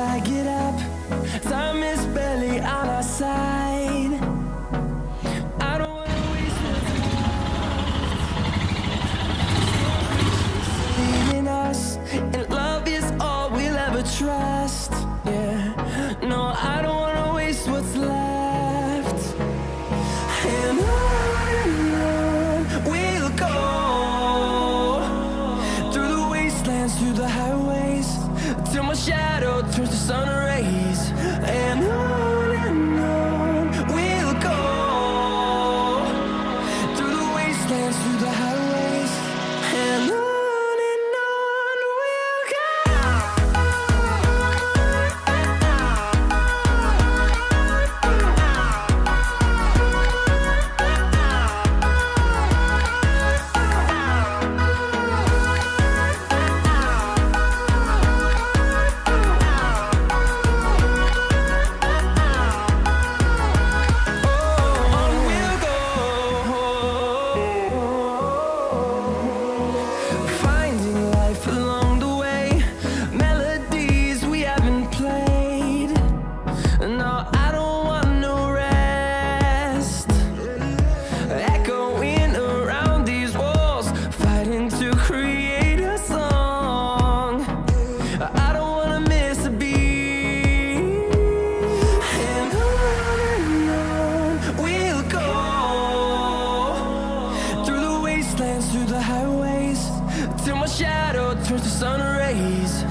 I get up. Time is barely on our side. I don't wanna waste what's leading us, and love is all we'll ever trust. Yeah, no, I don't wanna waste what's left. And on we'll go, through the wastelands, through the highways, till my shadow turns to sun rays. And on we'll go, through the wastelands, through the highways, and on we'll through the highways, till my shadow turns to sun rays.